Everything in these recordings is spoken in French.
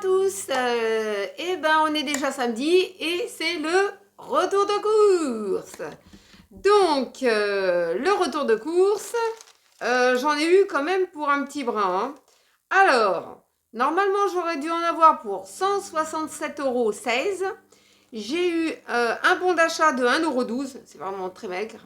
tous, eh ben on est déjà samedi et c'est le retour de course. Donc le retour de course, j'en ai eu quand même pour un petit brin. Hein. Alors, normalement j'aurais dû en avoir pour 167,16 €. J'ai eu un bon d'achat de 1,12 €, c'est vraiment très maigre.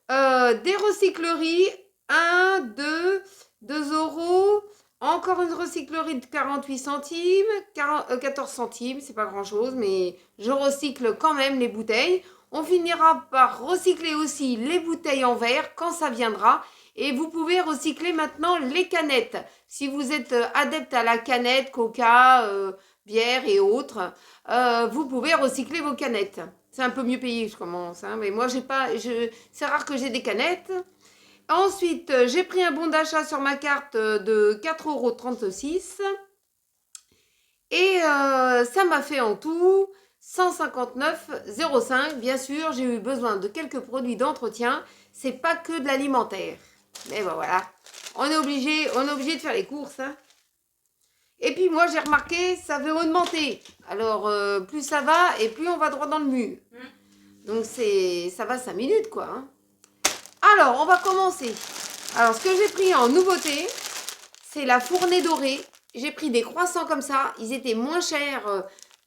Des recycleries, 1, 2, 2 €. Encore une recyclerie de 48 centimes, 14 centimes, c'est pas grand chose, mais je recycle quand même les bouteilles. On finira par recycler aussi les bouteilles en verre quand ça viendra. Et vous pouvez recycler maintenant les canettes. Si vous êtes adepte à la canette, coca, bière et autres, vous pouvez recycler vos canettes. C'est un peu mieux payé, je commence, hein, mais moi, j'ai pas, c'est rare que j'ai des canettes. Ensuite, j'ai pris un bon d'achat sur ma carte de 4,36 € et ça m'a fait en tout 159,05 €. Bien sûr, j'ai eu besoin de quelques produits d'entretien. C'est pas que de l'alimentaire. Mais bon, voilà, on est obligé de faire les courses. Hein. Et puis moi, j'ai remarqué, ça veut augmenter. Alors, plus ça va et plus on va droit dans le mur. Donc, ça va 5 minutes, quoi. Hein. Alors, on va commencer. Alors, ce que j'ai pris en nouveauté, c'est la fournée dorée. J'ai pris des croissants comme ça. Ils étaient moins chers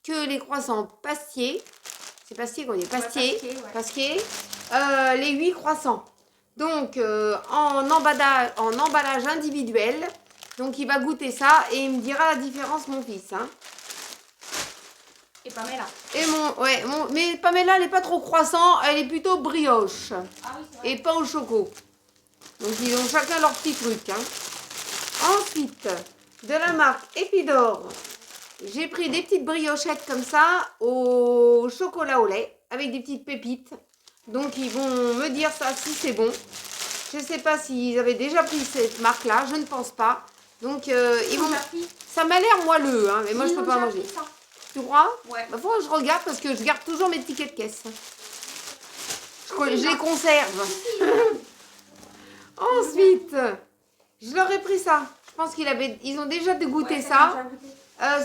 que les croissants pastiers. C'est pastier qu'on dit, pastier. Ouais, pastier. Les 8 croissants. Donc, en emballage individuel. Donc, il va goûter ça et il me dira la différence, mon fils. Hein. Et Pamela. Mais Pamela, elle n'est pas trop croissant, elle est plutôt brioche. Ah oui, c'est vrai. Et pain au choco. Donc, ils ont chacun leur petit truc. Hein. Ensuite, de la marque Epidor, j'ai pris des petites briochettes comme ça au chocolat au lait avec des petites pépites. Donc, ils vont me dire ça si c'est bon. Je ne sais pas s'ils avaient déjà pris cette marque-là, je ne pense pas. Donc, ils vont... Ça m'a l'air moelleux, hein, mais moi, je ne peux pas manger. Tu crois? Ouais. Bah, faut que je regarde parce que je garde toujours mes tickets de caisse. Je les conserve. Ensuite, je leur ai pris ça. Je pense ils ont déjà dégoûté ça.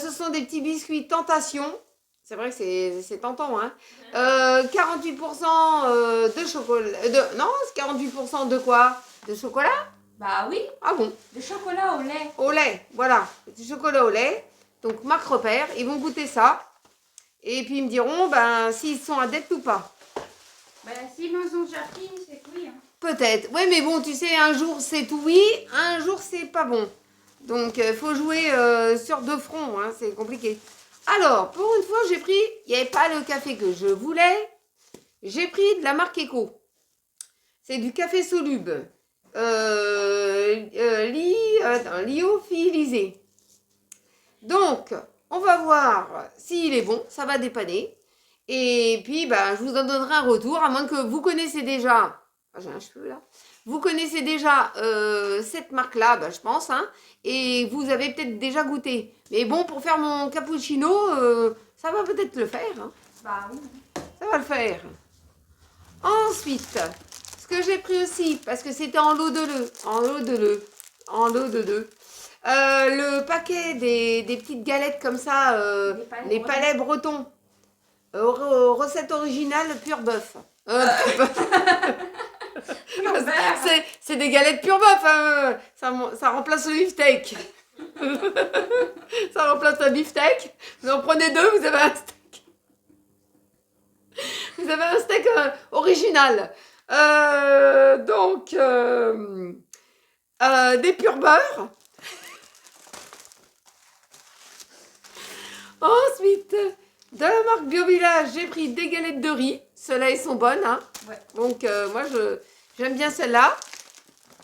Ce sont des petits biscuits Tentation. C'est vrai que c'est tentant. Hein. 48% de chocolat. Non, c'est 48% de quoi? De chocolat? Bah oui. Ah bon? De chocolat au lait. Au lait, voilà. Du chocolat au lait. Donc, marque repère. Ils vont goûter ça. Et puis, ils me diront s'ils sont adeptes ou pas. S'ils nous ont déjà pris, c'est que oui. Hein. Peut-être. Oui, mais bon, tu sais, un jour c'est tout oui, un jour c'est pas bon. Donc, il faut jouer sur deux fronts, hein, c'est compliqué. Alors, pour une fois, j'ai pris, il n'y avait pas le café que je voulais, j'ai pris de la marque Eco. C'est du café soluble, lyophilisé. Donc, on va voir s'il est bon, ça va dépanner. Et puis, je vous en donnerai un retour, à moins que vous connaissez déjà... J'ai un cheveu là. Vous connaissez déjà cette marque-là, je pense, hein, et vous avez peut-être déjà goûté. Mais bon, pour faire mon cappuccino, ça va peut-être le faire. Hein. Bah oui. Ça va le faire. Ensuite, ce que j'ai pris aussi, parce que c'était en lot de deux, le paquet des petites galettes comme ça, les palais bretons, recette originale pur bœuf. C'est des galettes pur bœuf, hein. Ça remplace le beefsteak. Ça remplace un beefsteak. Vous en prenez deux, vous avez un steak. Vous avez un steak original. Donc, des pur beurre. Ensuite, de la marque Bio Village, j'ai pris des galettes de riz. Celles-là, elles sont bonnes. Hein. Ouais. Donc, moi, j'aime bien celle-là.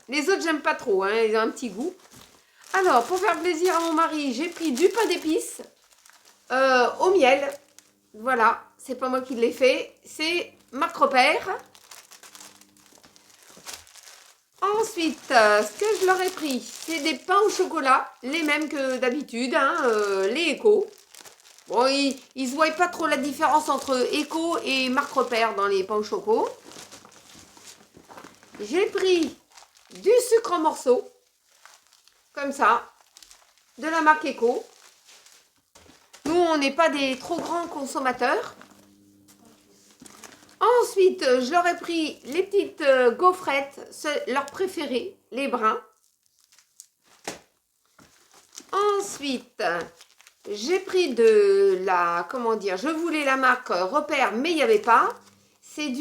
Les autres, j'aime pas trop. Hein. Ils ont un petit goût. Alors, pour faire plaisir à mon mari, j'ai pris du pain d'épices au miel. Voilà. C'est pas moi qui l'ai fait. C'est marque repère. Ensuite, ce que je leur ai pris, c'est des pains au chocolat. Les mêmes que d'habitude. Hein, les Eco. Bon, ils ne voient pas trop la différence entre Eco et marque repère dans les pains au choco. J'ai pris du sucre en morceaux, comme ça, de la marque Eco. Nous, on n'est pas des trop grands consommateurs. Ensuite, je leur ai pris les petites gaufrettes, leurs préférées, les bruns. Ensuite, j'ai pris de la, comment dire, je voulais la marque Repère, mais il n'y avait pas. C'est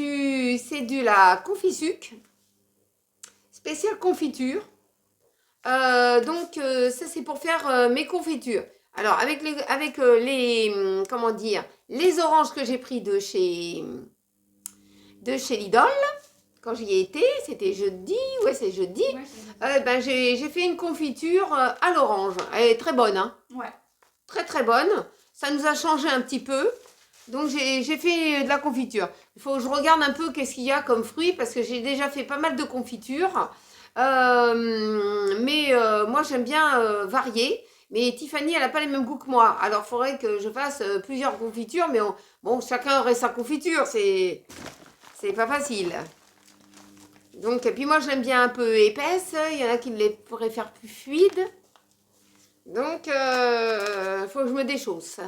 la confisuc, spéciale confiture. Donc, ça, c'est pour faire mes confitures. Alors, avec les, comment dire, les oranges que j'ai pris de chez Lidl, quand j'y ai été, c'était jeudi, ouais, c'est jeudi, ben, j'ai fait une confiture à l'orange. Elle est très bonne, hein. Ouais. Très, très bonne. Ça nous a changé un petit peu. Donc, j'ai fait de la confiture. Il faut que je regarde un peu qu'est-ce qu'il y a comme fruits, parce que j'ai déjà fait pas mal de confitures. Moi, j'aime bien varier. Mais Tiffany, elle n'a pas les mêmes goûts que moi. Alors, il faudrait que je fasse plusieurs confitures. Mais bon, chacun aurait sa confiture. C'est pas facile. Donc, et puis moi, je l'aime bien un peu épaisse. Il y en a qui les pourraient faire plus fluides. Donc, il faut que je me déchausse.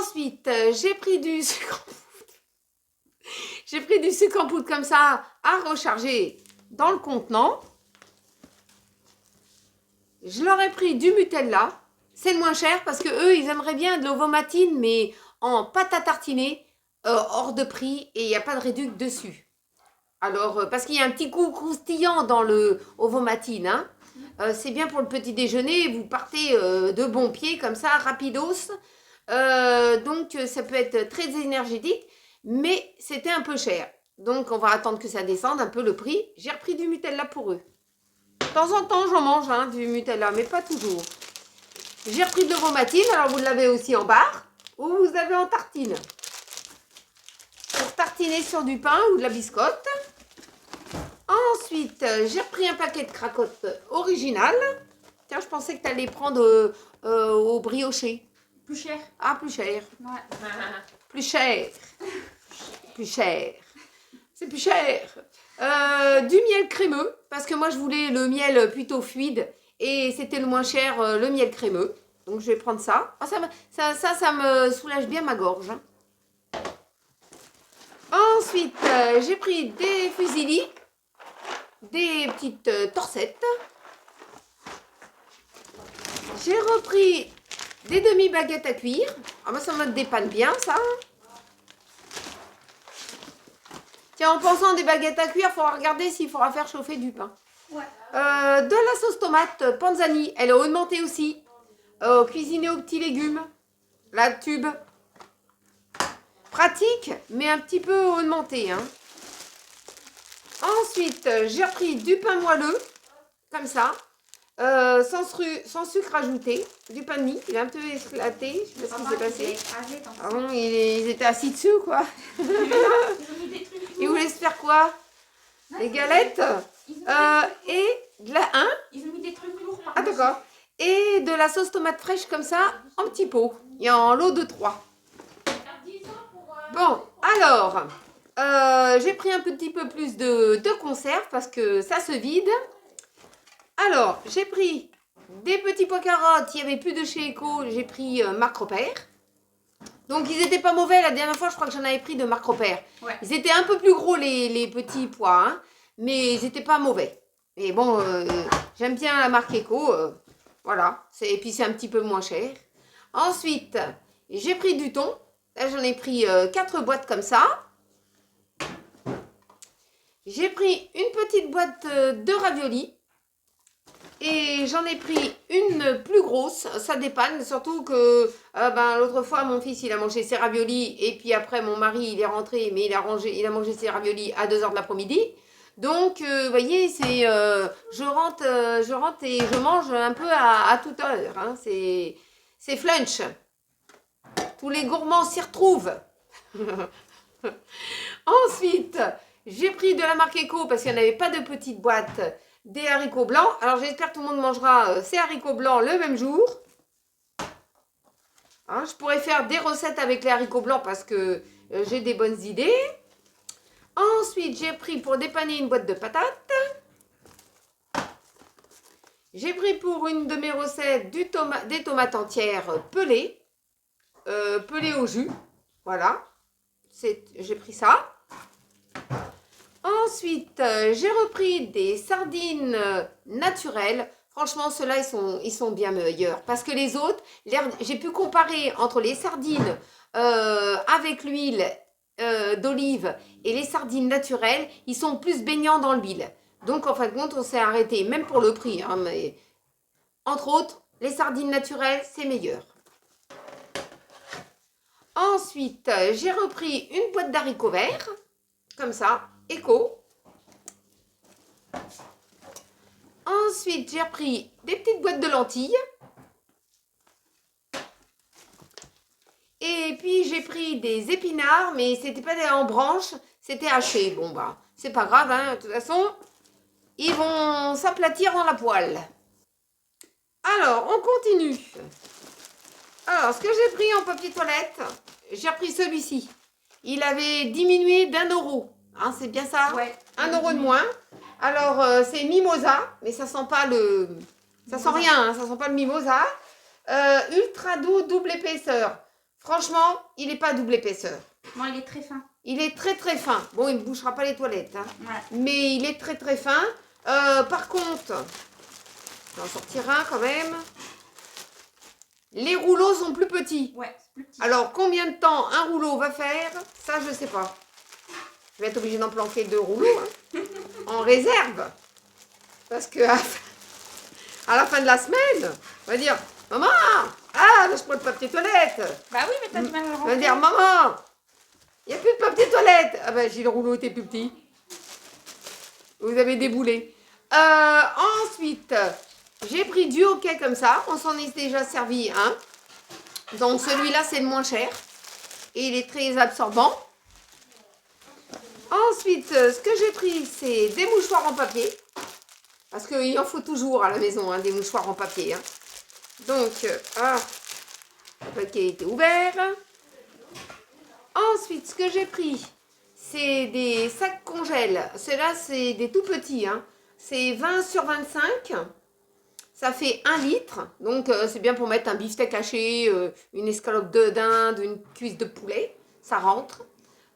Ensuite, j'ai pris du sucre en poudre. J'ai pris du sucre en poudre comme ça à recharger dans le contenant. Je leur ai pris du Nutella. C'est le moins cher parce que eux, ils aimeraient bien de l'ovomatine, mais en pâte à tartiner, hors de prix, et il n'y a pas de réduc dessus. Alors, parce qu'il y a un petit goût croustillant dans le ovomatine, hein. C'est bien pour le petit déjeuner, vous partez de bon pied comme ça, rapidos. Donc, ça peut être très énergétique, mais c'était un peu cher. Donc, on va attendre que ça descende un peu le prix. J'ai repris du Nutella pour eux. De temps en temps, j'en mange hein, du Nutella, mais pas toujours. J'ai repris de l'ovomatine, alors vous l'avez aussi en barre, ou vous avez en tartine. Pour tartiner sur du pain ou de la biscotte. Ensuite, j'ai repris un paquet de cracottes original. Tiens, je pensais que tu allais prendre au brioché. Plus cher. Ah, plus cher. Ouais. Plus cher. Plus cher. C'est plus cher. Du miel crémeux, parce que moi, je voulais le miel plutôt fluide. Et c'était le moins cher, le miel crémeux. Donc, je vais prendre ça. Ah, ça me soulage bien ma gorge. Ensuite, j'ai pris des fusilli. Des petites torsettes. J'ai repris des demi-baguettes à cuire. Ah ben ça me dépanne bien ça. Tiens, en pensant des baguettes à cuire, il faudra regarder s'il faudra faire chauffer du pain. Ouais. De la sauce tomate Panzani, elle est augmentée aussi. Cuisinée aux petits légumes. La tube. Pratique, mais un petit peu augmentée, hein. Ensuite, j'ai repris du pain moelleux, comme ça, sans sucre ajouté, du pain de mie. Il est un peu éclaté, je sais pas ce qui s'est passé. Ah bon, ils étaient assis dessus, quoi. Ils voulaient se faire quoi? Les galettes et de la... Hein? Ils ont mis des trucs lourds. Ah d'accord. Et de la sauce tomate fraîche, comme ça, en petits pots. Il y a en lot de 3. Bon, alors... j'ai pris un petit peu plus de conserve parce que ça se vide. Alors, j'ai pris des petits pois carottes. Il n'y avait plus de chez Eco. J'ai pris Marc Repère. Donc, ils n'étaient pas mauvais. La dernière fois, je crois que j'en avais pris de Marc Repère. Ouais. Ils étaient un peu plus gros, les petits pois. Hein, mais ils n'étaient pas mauvais. Et bon, j'aime bien la marque Eco. Voilà. Et puis, c'est un petit peu moins cher. Ensuite, j'ai pris du thon. Là, j'en ai pris 4 boîtes comme ça. J'ai pris une petite boîte de raviolis et j'en ai pris une plus grosse, ça dépanne, surtout que l'autre fois mon fils il a mangé ses raviolis et puis après mon mari il est rentré mais il a mangé ses raviolis à 2h de l'après-midi. Donc vous voyez, c'est je rentre et je mange un peu à toute heure, hein. C'est flunch. Tous les gourmands s'y retrouvent. Ensuite, j'ai pris de la marque Eco parce qu'il n'y en avait pas de petite boîte, des haricots blancs. Alors j'espère que tout le monde mangera ces haricots blancs le même jour. Hein, je pourrais faire des recettes avec les haricots blancs parce que j'ai des bonnes idées. Ensuite, j'ai pris pour dépanner une boîte de patates. J'ai pris pour une de mes recettes des tomates entières pelées. pelé au jus. Voilà, j'ai pris ça. Ensuite, j'ai repris des sardines naturelles. Franchement, ceux-là, ils sont bien meilleurs. Parce que les autres, j'ai pu comparer entre les sardines avec l'huile d'olive et les sardines naturelles. Ils sont plus baignants dans l'huile. Donc, en fin de compte, on s'est arrêté, même pour le prix. Hein, mais, entre autres, les sardines naturelles, c'est meilleur. Ensuite, j'ai repris une boîte d'haricots verts. Comme ça, éco. Ensuite, j'ai repris des petites boîtes de lentilles. Et puis, j'ai pris des épinards, mais c'était pas en branches, c'était haché. Bon, bah, c'est pas grave, hein. De toute façon, ils vont s'aplatir dans la poêle. Alors, on continue. Alors, ce que j'ai pris en papier toilette, j'ai repris celui-ci. Il avait diminué d'1 €. Hein, c'est bien ça? Ouais. 1 € de moins. Alors, c'est mimosa, mais ça sent pas le... Ça sent rien, hein, ça sent pas le mimosa. Ultra doux, double épaisseur. Franchement, il n'est pas double épaisseur. Non, il est très fin. Il est très très fin. Bon, il ne bouchera pas les toilettes. Hein. Ouais. Mais il est très très fin. Par contre, j'en sortir un quand même. Les rouleaux sont plus petits. Ouais, c'est plus petit. Alors, combien de temps un rouleau va faire? Ça, je ne sais pas. Je vais être obligée d'en planquer 2 rouleaux. Hein, en réserve. Parce que à la fin de la semaine, on va dire, maman, lâche-moi le papier toilette. Bah oui, mais t'as du mal à le On va remplir. dire, maman, il n'y a plus de papier toilette. Ah ben, j'ai le rouleau était plus petit. Vous avez déboulé. Ensuite, j'ai pris du hockey comme ça. On s'en est déjà servi un. Donc, celui-là, c'est le moins cher. Et il est très absorbant. Ensuite, ce que j'ai pris, c'est des mouchoirs en papier. Parce qu'il en faut toujours à la maison, hein, des mouchoirs en papier. Hein. Donc, le paquet était ouvert. Ensuite, ce que j'ai pris, c'est des sacs congèles. Ceux-là, c'est des tout petits. Hein. C'est 20 sur 25. Ça fait 1 litre. Donc, c'est bien pour mettre un beefsteak haché, une escalope de dinde, une cuisse de poulet. Ça rentre.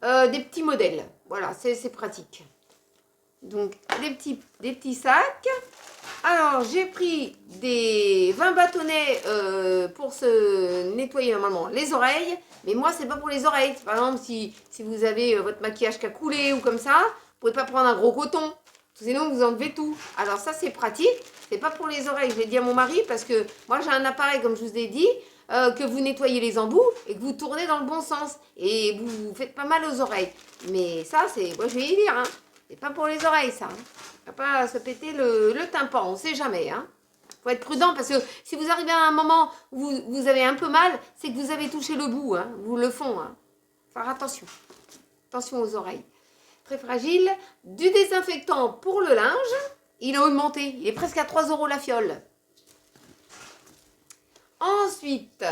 Des petits modèles. Voilà, c'est pratique. Donc, des petits sacs. Alors, j'ai pris des 20 bâtonnets pour se nettoyer normalement les oreilles. Mais moi, c'est pas pour les oreilles. Par exemple, si vous avez votre maquillage qui a coulé ou comme ça, vous pouvez pas prendre un gros coton. Sinon, vous enlevez tout. Alors ça, c'est pratique. C'est pas pour les oreilles. Je l'ai dit à mon mari parce que moi, j'ai un appareil, comme je vous ai dit, que vous nettoyez les embouts et que vous tournez dans le bon sens. Et vous faites pas mal aux oreilles. Mais ça, c'est... Moi, je vais y dire, hein. C'est pas pour les oreilles, ça. Hein. Va pas se péter le tympan, on ne sait jamais. Hein. Faut être prudent parce que si vous arrivez à un moment où vous avez un peu mal, c'est que vous avez touché le bout, hein. Vous le fond. Hein. Faire attention. Attention aux oreilles. Très fragile. Du désinfectant pour le linge. Il a augmenté. Il est presque à 3 € la fiole. Ensuite,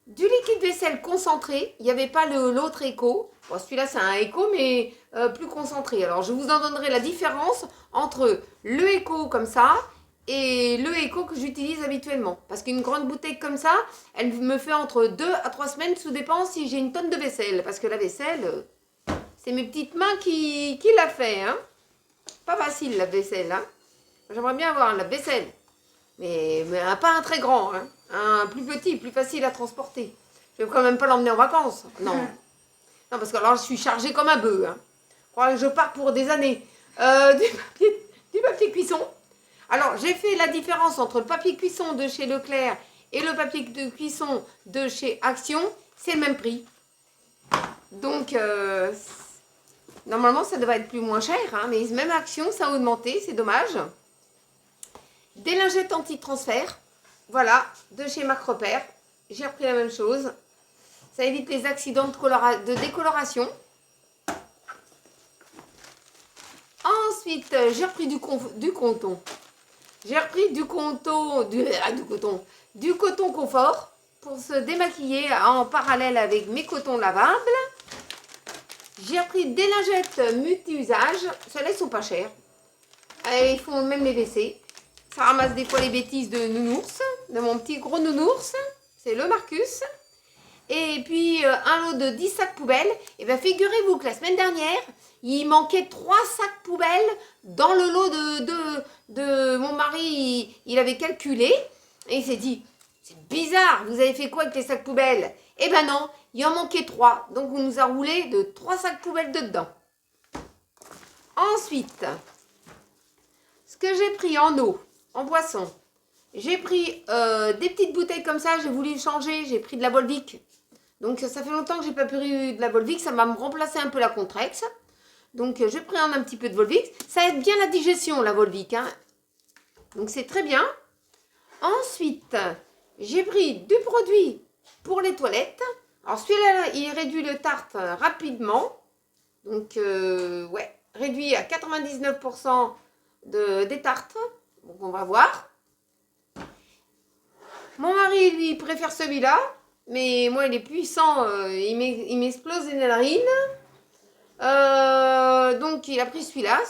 du liquide vaisselle concentré. Il n'y avait pas l'autre éco. Bon, celui-là, c'est un éco, mais plus concentré. Alors, je vous en donnerai la différence entre le éco comme ça et le éco que j'utilise habituellement. Parce qu'une grande bouteille comme ça, elle me fait entre 2 à 3 semaines. Tout dépend si j'ai une tonne de vaisselle. Parce que la vaisselle, c'est mes petites mains qui l'a fait. Hein. Pas facile, la vaisselle. Hein. J'aimerais bien avoir la vaisselle. Mais pas un très grand. Hein. Un plus petit, plus facile à transporter. Je vais quand même pas l'emmener en vacances. Non. Non, parce que alors je suis chargée comme un bœuf. Hein. Je crois que je pars pour des années. Du papier cuisson. Alors, j'ai fait la différence entre le papier cuisson de chez Leclerc et le papier de cuisson de chez Action. C'est le même prix. Donc, normalement, ça devrait être plus moins cher. Hein, mais même Action, ça a augmenté. C'est dommage. Des lingettes anti-transfert. Voilà, de chez Marc Repère. J'ai repris la même chose. Ça évite les accidents de décoloration. Ensuite, j'ai repris du coton. J'ai repris du coton confort pour se démaquiller en parallèle avec mes cotons lavables. J'ai repris des lingettes multi-usage. Celles-là, ne sont pas chères. Ils font même les WC. Ça ramasse des fois les bêtises de nounours, de mon petit gros nounours. C'est le Marcus. et puis un lot de 10 sacs poubelles. Et bien figurez-vous que la semaine dernière, il manquait 3 sacs poubelles dans le lot de mon mari. Il avait calculé et il s'est dit, c'est bizarre, vous avez fait quoi avec les sacs poubelles? Eh ben non, il en manquait 3. Donc on nous a roulé de 3 sacs poubelles dedans. Ensuite, ce que j'ai pris en eau, en boisson, j'ai pris des petites bouteilles comme ça, j'ai voulu changer, j'ai pris de la Volvic. Donc ça fait longtemps que j'ai pas pris de la Volvic, ça va me remplacer un peu la Contrex. Donc je prends un petit peu de Volvic. Ça aide bien la digestion, la Volvic, hein. Donc c'est très bien. Ensuite, j'ai pris du produit pour les toilettes. Alors celui-là, il réduit le tartre rapidement. Donc ouais, réduit à 99% des tartres. Donc on va voir. Mon mari, lui, préfère celui-là. Mais moi, il est puissant. Il m'explose les narines. Donc il a pris celui-là.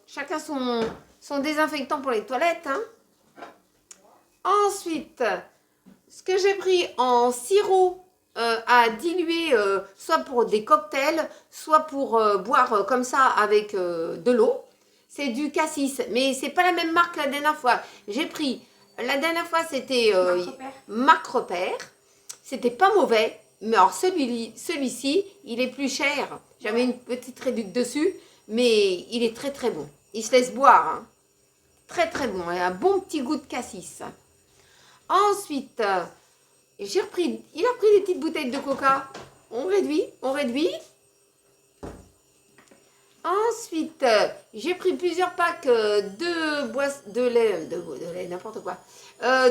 Chacun son désinfectant pour les toilettes, hein. Ensuite, ce que j'ai pris en sirop à diluer, soit pour des cocktails, soit pour boire comme ça avec de l'eau, c'est du cassis. Mais c'est pas la même marque la dernière fois. J'ai pris, la dernière fois c'était Marc Repère. C'était pas mauvais, mais alors celui-ci, il est plus cher. J'avais une petite réduction dessus, mais il est très très bon. Il se laisse boire, hein. Très très bon, et un bon petit goût de cassis. Ensuite, il a pris des petites bouteilles de coca. On réduit. Ensuite, j'ai pris plusieurs packs de lait, n'importe quoi.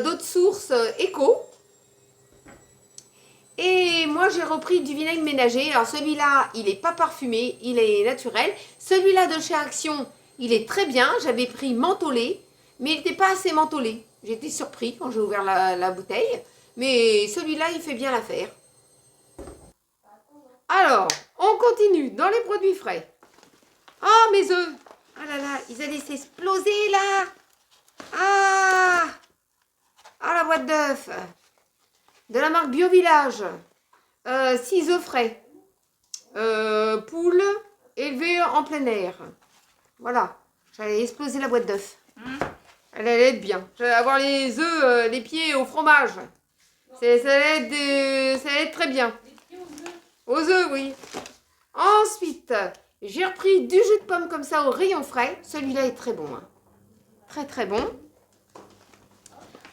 D'autres sources éco. Et moi, j'ai repris du vinaigre ménager. Alors, celui-là, il n'est pas parfumé, il est naturel. Celui-là de chez Action, il est très bien. J'avais pris mentholé, mais il n'était pas assez mentholé. J'étais surpris quand j'ai ouvert la bouteille. Mais celui-là, il fait bien l'affaire. Alors, on continue dans les produits frais. Oh, mes œufs! Ah là là, ils allaient s'exploser là! Ah! Ah, la boîte d'œufs! De la marque Bio Village. 6 œufs frais. Poule élevée en plein air. Voilà. J'allais exploser la boîte d'œufs. Elle allait être bien. J'allais avoir les œufs, les pieds au fromage. Ça allait être très bien. Aux œufs, oui. Ensuite, j'ai repris du jus de pomme comme ça au rayon frais. Celui-là est très bon, hein. Très très bon.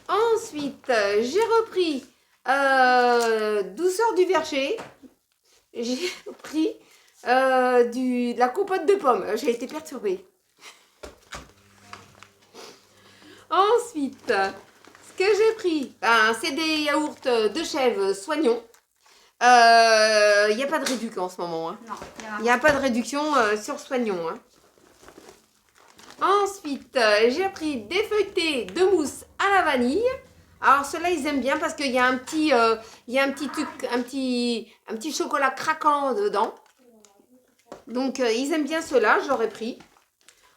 Ensuite, j'ai repris douceur du verger. J'ai pris de la compote de pommes. J'ai été perturbée. Ensuite, ce que j'ai pris, c'est des yaourts de chèvre Soignon. Il n'y a pas de réduction en ce moment, hein. Non, Il n'y a pas de réduction sur Soignon, hein. Ensuite, j'ai pris des feuilletés de mousse à la vanille. Alors ceux-là, ils aiment bien parce qu'il y a un petit chocolat craquant dedans. Donc ils aiment bien ceux-là, j'aurais pris.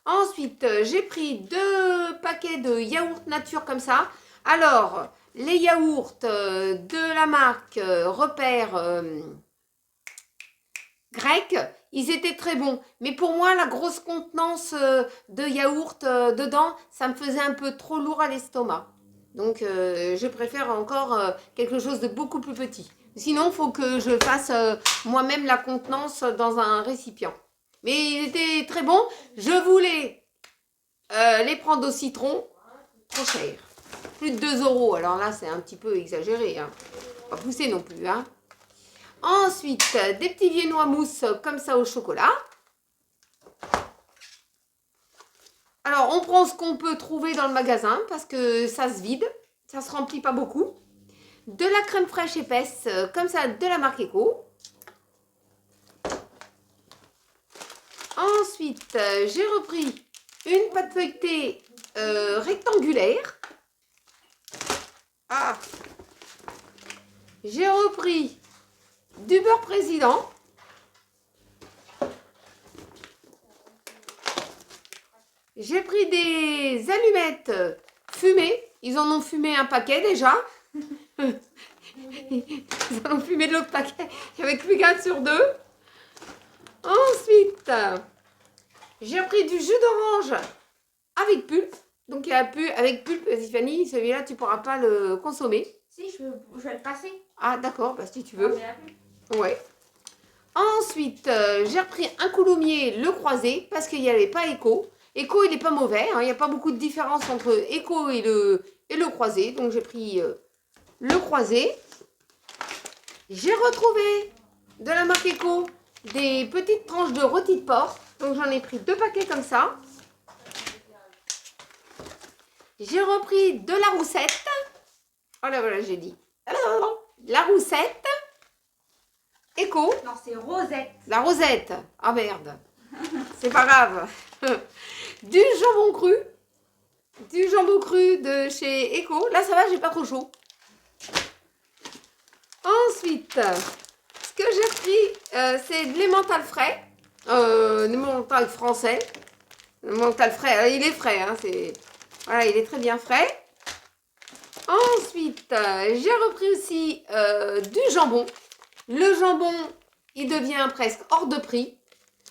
Ensuite, j'ai pris 2 paquets de yaourt nature comme ça. Alors, les yaourts de la marque Repère grec, ils étaient très bons. Mais pour moi, la grosse contenance de yaourt dedans, ça me faisait un peu trop lourd à l'estomac. Donc, je préfère encore quelque chose de beaucoup plus petit. Sinon, il faut que je fasse moi-même la contenance dans un récipient. Mais ils étaient très bons. Je voulais les prendre au citron. Trop cher. Plus de 2 €. Alors là, c'est un petit peu exagéré, hein. Pas poussé non plus, hein. Ensuite, des petits viennois mousse comme ça au chocolat. Alors, on prend ce qu'on peut trouver dans le magasin parce que ça se vide. Ça se remplit pas beaucoup. De la crème fraîche épaisse, comme ça, de la marque Eco. Ensuite, j'ai repris une pâte feuilletée rectangulaire. Ah. J'ai repris du beurre président. J'ai pris des allumettes fumées. Ils en ont fumé un paquet déjà. Ils en ont fumé de l'autre paquet. Il n'y avait plus qu'un sur deux. Ensuite, j'ai pris du jus d'orange avec pulpe. Donc, il y a avec pulpe, Tiffany. Celui-là, tu ne pourras pas le consommer. Si, je vais le passer. Ah, d'accord, bah, si tu veux. Ah, j'ai la Ouais. Ensuite, j'ai repris un coulommiers le croisé parce qu'il n'y avait pas Eco. Eco, il n'est pas mauvais. Hein, il n'y a pas beaucoup de différence entre Eco et le croisé. Donc, j'ai pris le croisé. J'ai retrouvé de la marque Eco des petites tranches de rôti de porc. Donc, j'en ai pris 2 paquets comme ça. J'ai repris de la roussette. Oh là, voilà, j'ai dit. La roussette. Eco. Non, c'est Rosette. La rosette. Ah merde. C'est pas grave. Du jambon cru. Du jambon cru de chez Eco. Là, ça va, j'ai pas trop chaud. Ensuite, ce que j'ai pris, c'est de l'emmental frais. L'emmental français. L'emmental frais. Il est frais. Hein, voilà, il est très bien frais. Ensuite, j'ai repris aussi du jambon. Le jambon, il devient presque hors de prix.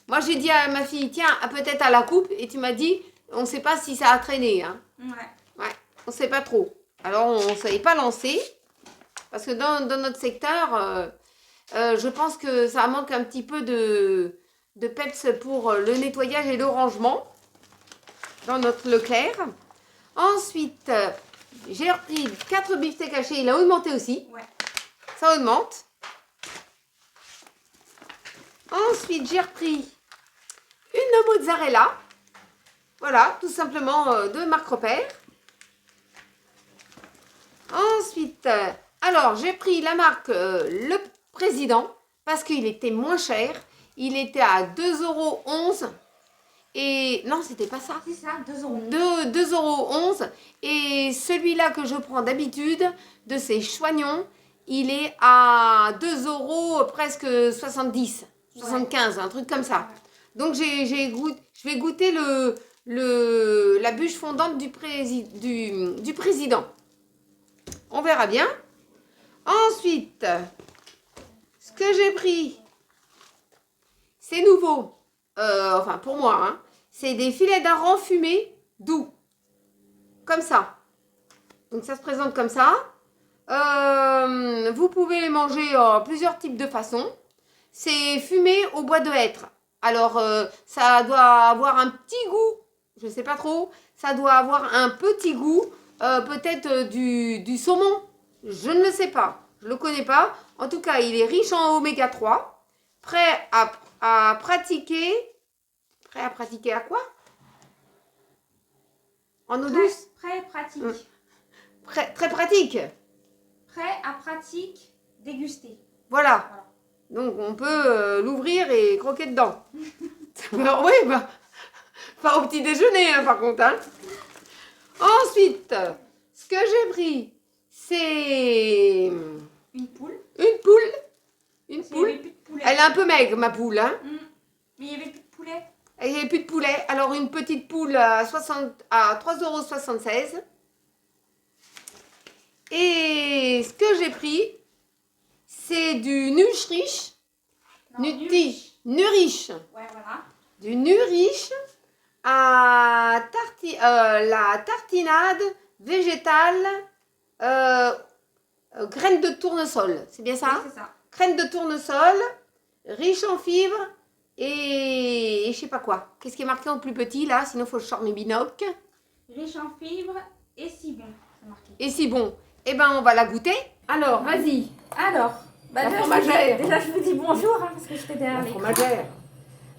Moi, j'ai dit à ma fille, tiens, peut-être à la coupe. Et tu m'as dit, on ne sait pas si ça a traîné. Hein. Ouais. Ouais, on ne sait pas trop. Alors, on ne s'est pas lancé. Parce que dans notre secteur, je pense que ça manque un petit peu de peps pour le nettoyage et le rangement. Dans notre Leclerc. Ensuite, j'ai repris 4 beefsteaks hachés. Il a augmenté aussi. Ouais. Ça augmente. Ensuite, j'ai repris une mozzarella. Voilà, tout simplement de marque Repère. Ensuite, alors, j'ai pris la marque Le Président parce qu'il était moins cher. Il était à 2,11 €. Et non, c'était pas ça. C'est ça, 2 €. 2,11 €. Et celui-là que je prends d'habitude, de ces choignons, il est à 2 € presque 70, 75, un truc comme ça. Donc, je vais goûter la bûche fondante du président. On verra bien. Ensuite, ce que j'ai pris, c'est nouveau. Enfin, pour moi, hein, c'est des filets d'hareng fumés doux. Comme ça. Donc, ça se présente comme ça. Vous pouvez les manger en plusieurs types de façons. C'est fumé au bois de hêtre. Alors, ça doit avoir un petit goût. Je ne sais pas trop. Ça doit avoir un petit goût. Peut-être du saumon. Je ne le sais pas. Je ne le connais pas. En tout cas, il est riche en oméga 3. Prêt à pratiquer. Prêt à pratiquer à quoi? En eau douce? Prêt, pratique. Très pratique. Prêt à pratique, déguster. Voilà. Donc, on peut l'ouvrir et croquer dedans. Oui, bah, pas au petit déjeuner, hein, par contre. Hein. Ensuite, ce que j'ai pris, c'est une poule. Une poule. Une Parce qu'il y poule. avait plus de poulet. Elle est un peu maigre, ma poule. Hein. Mais il n'y avait plus de poulet. Il n'y avait plus de poulet. Alors, une petite poule à 3,76 €. Et ce que j'ai pris, c'est du Nurich. Nurich. Ouais, voilà. Du Nurich à la tartinade végétale graines de tournesol. C'est bien ça? Oui, c'est ça. Graines de tournesol, riche en fibres et je sais pas quoi. Qu'est-ce qui est marqué en plus petit là? Sinon, il faut que je sorte mes binocles. Riche en fibres et si bon, c'est marqué. Et si bon, eh ben on va la goûter. Alors, vas-y. Alors, La fromagère. déjà je vous dis bonjour hein, parce que j'étais derrière La l'écran. fromagère.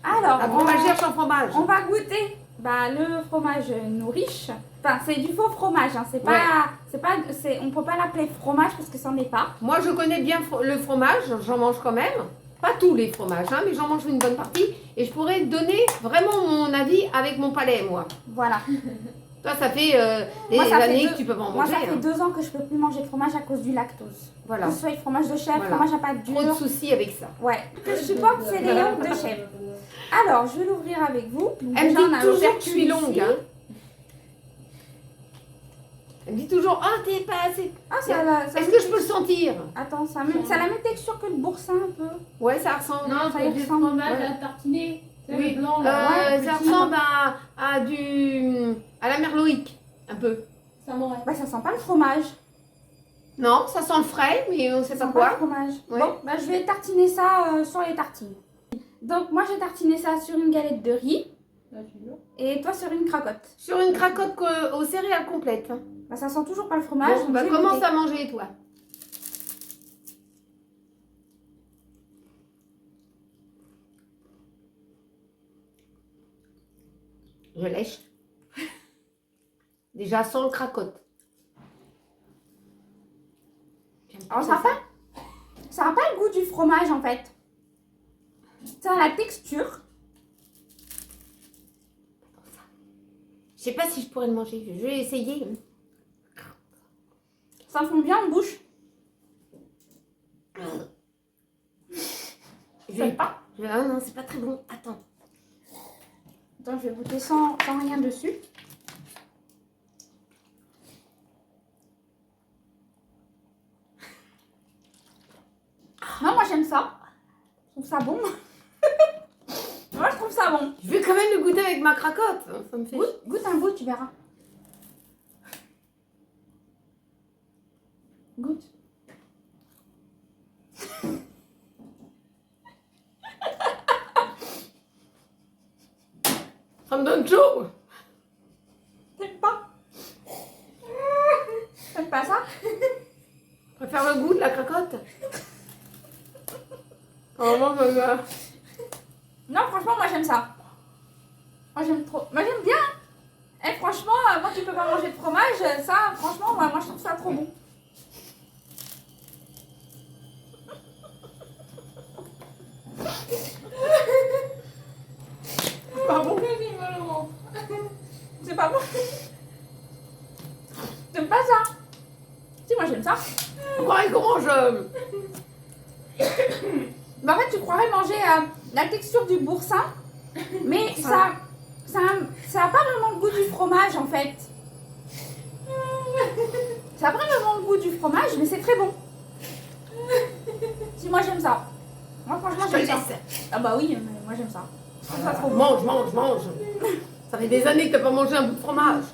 Alors, La fromagère sans fromage. on va goûter le fromage Nurich. Enfin, c'est du faux fromage. Hein. On peut pas l'appeler fromage parce que c'en est pas. Moi, je connais bien le fromage. J'en mange quand même. Pas tous les fromages, hein, mais j'en mange une bonne partie. Et je pourrais donner vraiment mon avis avec mon palais, moi. Voilà. Toi, ça fait des Moi, ça fait années deux- que tu peux pas en Moi, manger. ça fait hein. 2 ans que je peux plus manger de fromage à cause du lactose. Voilà. Que ce soit fromage de chèvre, Voilà. fromage à pâte Trop de dure. soucis avec ça. Ouais. Ce que je supporte, c'est les yaourts de chèvre. Alors, je vais l'ouvrir avec vous. Donc, Elle me déjà, on a dit toujours que je l'ouverture suis longue. ici. Hein. Elle me dit toujours, oh, t'es pas assez. Ah, Est-ce que je peux le sentir? Attends, ça a la même texture que le boursin un peu. Ouais, ça ressemble. Non, ça c'est y du ressemble. fromage Ouais. à tartiner. C'est Oui, le blanc là. Ouais, ça petit. ressemble à la merloïque, un peu. Ça m'aurait. Bah, ça sent pas le fromage. Non, ça sent le frais, mais on sait Ça pas sent pas le quoi. fromage. Ouais. Bon, bah, je vais tartiner ça sur les tartines. Donc, moi, j'ai tartiné ça sur une galette de riz Là, tu veux. et toi sur une cracotte. Sur une cracotte aux céréales complètes. Hein. Bah, ça sent toujours pas le fromage. Bon, donc bah je vais commence goûter. à manger, toi. Je lèche. Déjà sans le cracotte. Alors, ça a pas le goût du fromage en fait. Ça a la texture. Je sais pas si je pourrais le manger. Je vais essayer. Ça fond bien en bouche. Je pas. Ah non, c'est pas très bon. Attends. Attends, je vais goûter sans rien dessus. Non, moi j'aime ça. Je trouve ça bon. Moi je trouve ça bon. Je vais quand même le goûter avec ma cracotte. Ça me fait. Goûte un bout, tu verras. Goûte. Ça me donne chaud. T'aimes pas? T'aimes pas ça? Je préfère le goût de la cracotte. Oh, Non, franchement, moi j'aime ça. Moi j'aime trop. Moi j'aime bien. Et franchement, moi qui peux pas manger de fromage, ça, franchement, moi je trouve ça trop bon. pas bon. C'est pas bon. T'aimes pas ça? Si, moi j'aime ça. Vous croyez qu'on mange Bah, en fait, tu croirais manger la texture du boursin, mais ça a pas vraiment le goût du fromage en fait. Ça a pas vraiment le goût du fromage, mais c'est très bon. Si, moi j'aime ça. Moi franchement Je te j'aime ça. laisse. Ah bah oui, mais moi j'aime ça. Je trouve ça trop bon. Mange. Ça fait des années que t'as pas mangé un bout de fromage.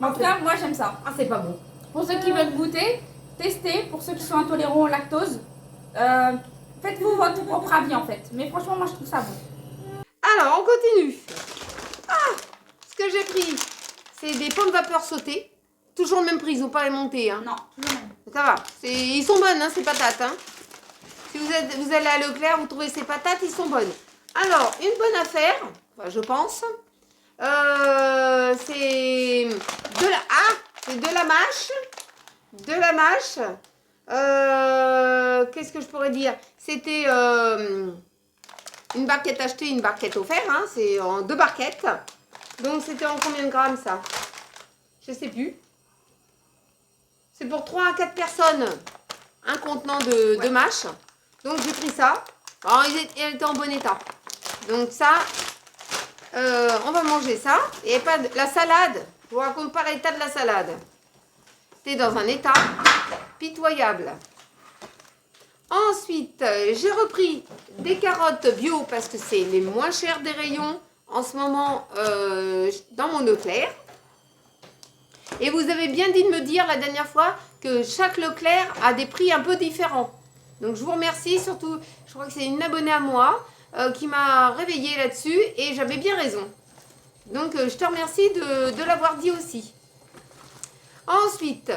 En tout cas, moi j'aime ça. Ah, c'est pas bon. Pour ceux qui veulent goûter, testez. Pour ceux qui sont intolérants au lactose, faites-vous votre propre avis en fait. Mais franchement, moi je trouve ça bon. Alors, on continue. Ah, ce que j'ai pris, c'est des pommes vapeur sautées. Toujours le même prix, ils n'ont pas remonté. Hein. Non, toujours même. Ça va. Ils sont bonnes, hein, ces patates. Hein. Si vous allez à Leclerc, vous trouvez ces patates, ils sont bonnes. Alors, une bonne affaire, enfin, je pense. C'est de la mâche. De la mâche. Qu'est-ce que je pourrais dire? C'était une barquette achetée, une barquette offerte. Hein, c'est en 2 barquettes. Donc, c'était en combien de grammes, ça? Je sais plus. C'est pour 3 à 4 personnes. Un contenant de mâche. Donc, j'ai pris ça. Alors, elle était en bon état. Donc, ça, on va manger ça. Et pas la salade. Je vous raconte pas l'état de la salade. C'était dans un état pitoyable. Ensuite, j'ai repris des carottes bio parce que c'est les moins chères des rayons en ce moment dans mon Leclerc. Et vous avez bien dit de me dire la dernière fois que chaque Leclerc a des prix un peu différents. Donc je vous remercie, surtout, je crois que c'est une abonnée à moi qui m'a réveillée là-dessus et j'avais bien raison. Donc je te remercie de l'avoir dit aussi. Ensuite,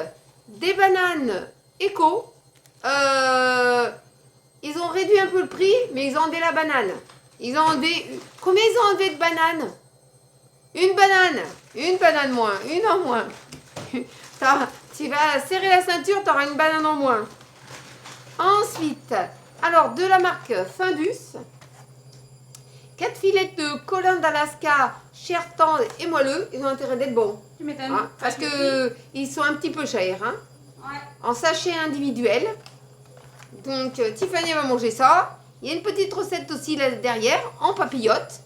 des bananes éco. Ils ont réduit un peu le prix, mais ils ont enlevé la banane. Combien ils ont enlevé de bananes? Une banane moins, une en moins. Tu vas serrer la ceinture, tu auras une banane en moins. Ensuite, alors de la marque Findus, 4 filets de colin d'Alaska, chair tendre et moelleux. Ils ont intérêt d'être bons. Tu m'étonnes. Hein, parce que ils sont un petit peu chers. Hein, Ouais. en sachet individuel. Donc Tiffany va manger ça. Il y a une petite recette aussi là derrière, en papillote.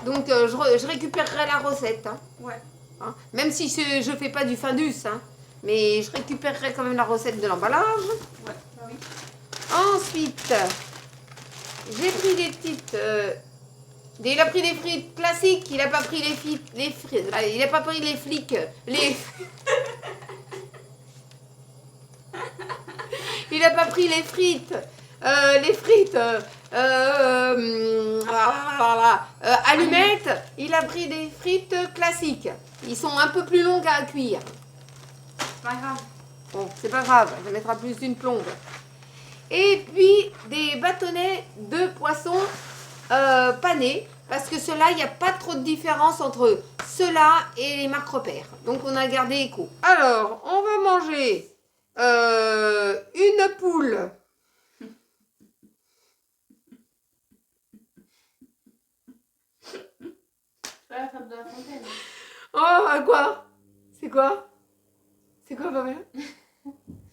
Donc je récupérerai la recette. Hein. Ouais. hein. Même si je fais pas du Findus, hein. Mais je récupérerai quand même la recette de l'emballage. Ouais, bah oui. Ensuite, j'ai pris des petites... il a pris des frites classiques, il a pas pris les frites... il a pas pris les flics... Il a pas pris les frites... allumettes, il a pris des frites classiques. Ils sont un peu plus longues à cuire. C'est pas grave. Bon, c'est pas grave, ça mettra plus d'une plombe. Et puis des bâtonnets de poisson panés, parce que ceux-là, il n'y a pas trop de différence entre ceux-là et les marques repères. Donc on a gardé éco. Alors, on va manger une poule. C'est pas la femme de la fontaine. Oh, quoi? C'est quoi? C'est quoi, ma mère?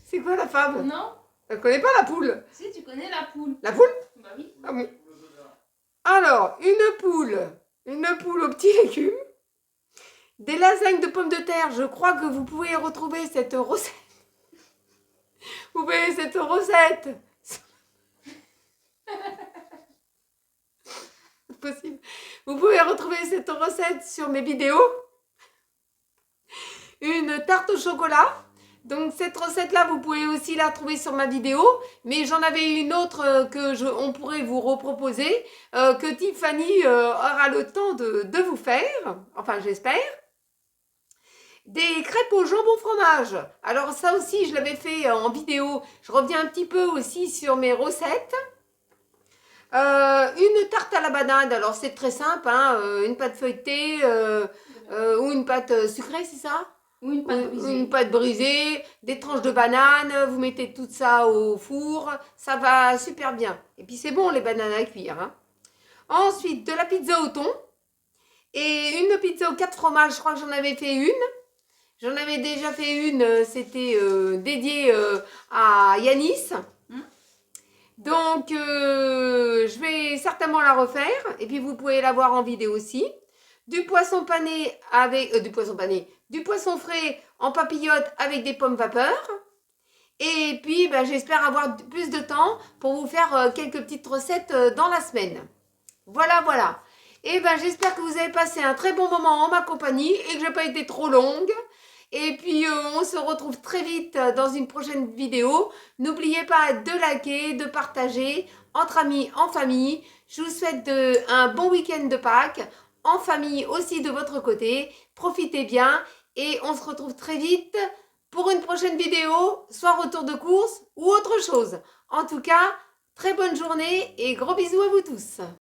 C'est quoi la femme? Non? Elle connaît pas la poule. Si, tu connais la poule. La poule? Bah oui. Ah bon. Alors, une poule aux petits légumes, des lasagnes de pommes de terre. Je crois que vous pouvez retrouver cette recette. Vous voyez cette recette. C'est possible. Vous pouvez retrouver cette recette sur mes vidéos. Une tarte au chocolat. Donc cette recette-là, vous pouvez aussi la trouver sur ma vidéo. Mais j'en avais une autre on pourrait vous reproposer, que Tiffany aura le temps de vous faire. Enfin, j'espère. Des crêpes au jambon fromage. Alors ça aussi, je l'avais fait en vidéo. Je reviens un petit peu aussi sur mes recettes. Une tarte à la banane. Alors c'est très simple, hein, une pâte feuilletée ou une pâte sucrée, c'est ça? Ou une pâte brisée. Une pâte brisée, des tranches de banane, vous mettez tout ça au four, ça va super bien. Et puis c'est bon les bananes à cuire. Hein. Ensuite, de la pizza au thon et une pizza aux 4 fromages, je crois que j'en avais fait une. J'en avais déjà fait une, c'était dédié à Yanis. Donc, je vais certainement la refaire et puis vous pouvez la voir en vidéo aussi. Du poisson pané avec... du poisson frais en papillote avec des pommes vapeur. Et puis, ben, j'espère avoir plus de temps pour vous faire quelques petites recettes dans la semaine. Voilà, voilà. Et ben, j'espère que vous avez passé un très bon moment en ma compagnie et que je n'ai pas été trop longue. Et puis, on se retrouve très vite dans une prochaine vidéo. N'oubliez pas de liker, de partager entre amis, en famille. Je vous souhaite un bon week-end de Pâques. En famille aussi de votre côté. Profitez bien et on se retrouve très vite pour une prochaine vidéo, soit retour de course ou autre chose. En tout cas, très bonne journée et gros bisous à vous tous.